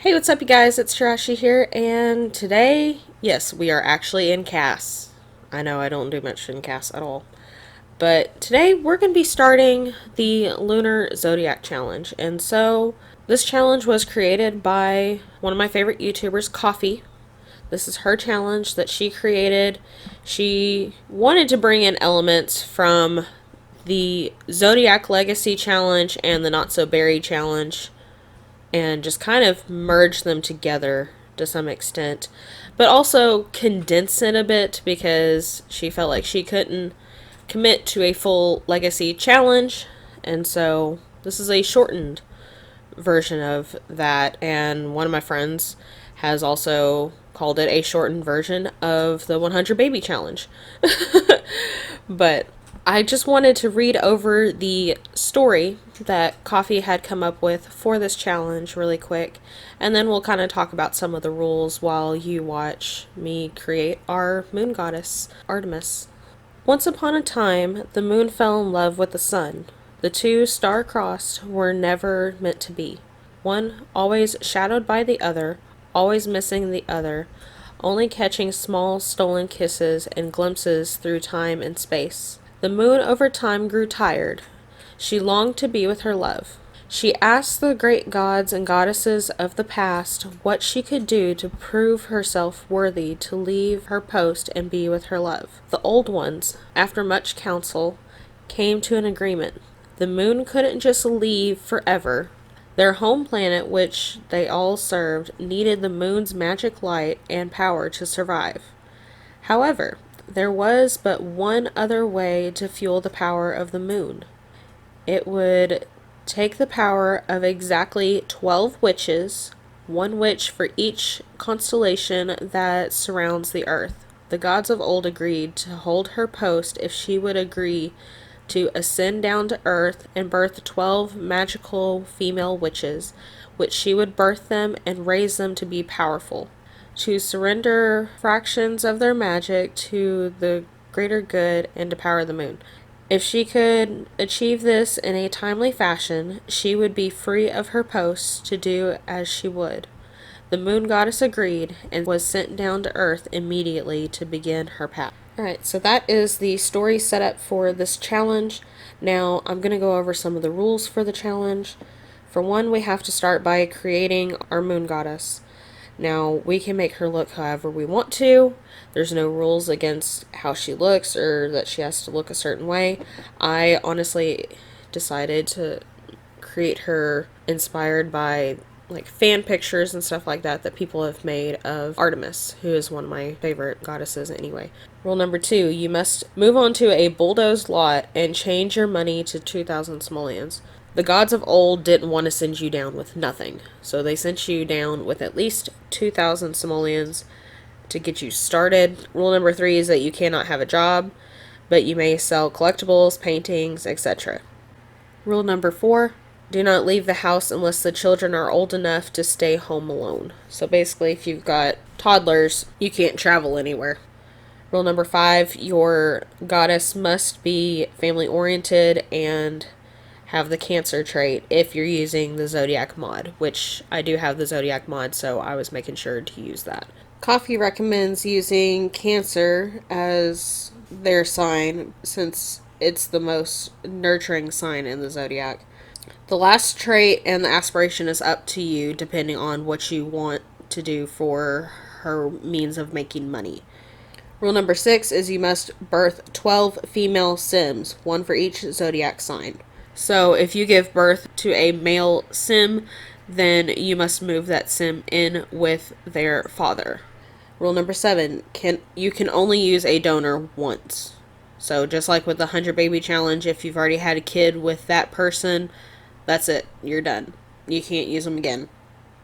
Hey, what's up, you guys? It's Tarashi here, and today, yes, we are actually in CAS. I know I don't do much in CAS at all, but today we're going to be starting the Lunar Zodiac Challenge. And so, this challenge was created by one of my favorite YouTubers, Koffee. This is her challenge that she created. She wanted to bring in elements from the Zodiac Legacy Challenge and the Not So Berry Challenge and just kind of merge them together to some extent, but also condense it a bit because she felt like she couldn't commit to a full legacy challenge, and so this is a shortened version of that. And one of my friends has also called it a shortened version of the 100 baby challenge. But I just wanted to read over the story that Koffee had come up with for this challenge really quick, and then we'll kind of talk about some of the rules while you watch me create our moon goddess, Artemis. Once upon a time, the moon fell in love with the sun. The two, star-crossed, were never meant to be. One always shadowed by the other, always missing the other, only catching small stolen kisses and glimpses through time and space. The moon over time grew tired. She longed to be with her love. She asked the great gods and goddesses of the past what she could do to prove herself worthy to leave her post and be with her love. The old ones, after much counsel, came to an agreement. The moon couldn't just leave forever. Their home planet, which they all served, needed the moon's magic light and power to survive. However, there was but one other way to fuel the power of the moon. It would take the power of exactly 12 witches, one witch for each constellation that surrounds the earth. The gods of old agreed to hold her post if she would agree to ascend down to earth and birth 12 magical female witches, which she would birth them and raise them to be powerful, to surrender fractions of their magic to the greater good and to power the moon. If she could achieve this in a timely fashion, she would be free of her posts to do as she would. The moon goddess agreed and was sent down to earth immediately to begin her path. Alright, so that is the story set up for this challenge. Now, I'm going to go over some of the rules for the challenge. For one, we have to start by creating our moon goddess. Now, we can make her look however we want to. There's no rules against how she looks or that she has to look a certain way. I honestly decided to create her inspired by like fan pictures and stuff like that people have made of Artemis, who is one of my favorite goddesses anyway. Rule number 2, you must move on to a bulldozed lot and change your money to 2,000 simoleons. The gods of old didn't want to send you down with nothing, so they sent you down with at least 2,000 simoleons to get you started. Rule number 3 is that you cannot have a job, but you may sell collectibles, paintings, etc. Rule number 4, do not leave the house unless the children are old enough to stay home alone. So basically, if you've got toddlers, you can't travel anywhere. Rule number 5, your goddess must be family oriented and have the Cancer trait if you're using the Zodiac mod, which I do have the Zodiac mod, so I was making sure to use that. Koffee recommends using Cancer as their sign since it's the most nurturing sign in the Zodiac. The last trait and the aspiration is up to you depending on what you want to do for her means of making money. Rule number 6 is you must birth 12 female Sims, one for each Zodiac sign. So if you give birth to a male Sim, then you must move that Sim in with their father. Rule number 7, you can only use a donor once. So just like with the 100 baby challenge, if you've already had a kid with that person, that's it. You're done. You can't use them again.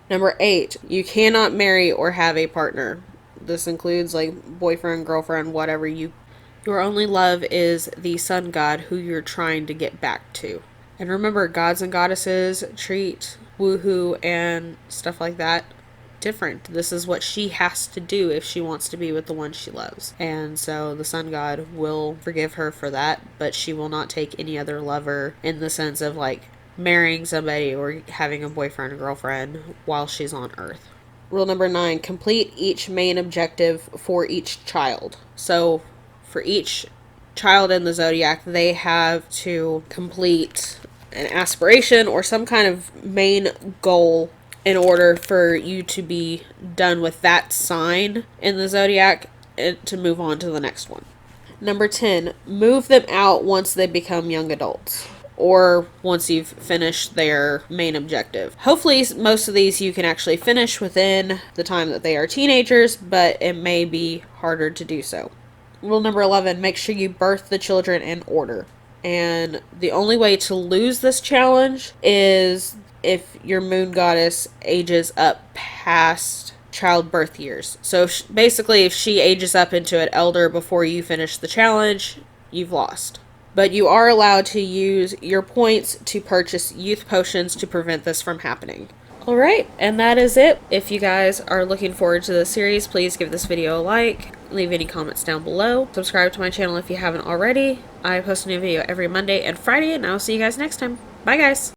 Number 8, you cannot marry or have a partner. This includes like boyfriend, girlfriend, whatever. Your only love is the sun god who you're trying to get back to. And remember, gods and goddesses treat woohoo and stuff like that different. This is what she has to do if she wants to be with the one she loves. And so the sun god will forgive her for that, but she will not take any other lover in the sense of like marrying somebody or having a boyfriend or girlfriend while she's on Earth. Rule number 9, complete each main objective for each child. So for each child in the Zodiac, they have to complete an aspiration or some kind of main goal in order for you to be done with that sign in the Zodiac and to move on to the next one. Number 10, move them out once they become young adults, or once you've finished their main objective. Hopefully most of these you can actually finish within the time that they are teenagers, but it may be harder to do so. Rule number 11, make sure you birth the children in order. And the only way to lose this challenge is if your moon goddess ages up past childbirth years. So basically, if she ages up into an elder before you finish the challenge, you've lost. But you are allowed to use your points to purchase youth potions to prevent this from happening. Alright, and that is it. If you guys are looking forward to the series, please give this video a like, leave any comments down below, subscribe to my channel if you haven't already. I post a new video every Monday and Friday, and I'll see you guys next time. Bye guys!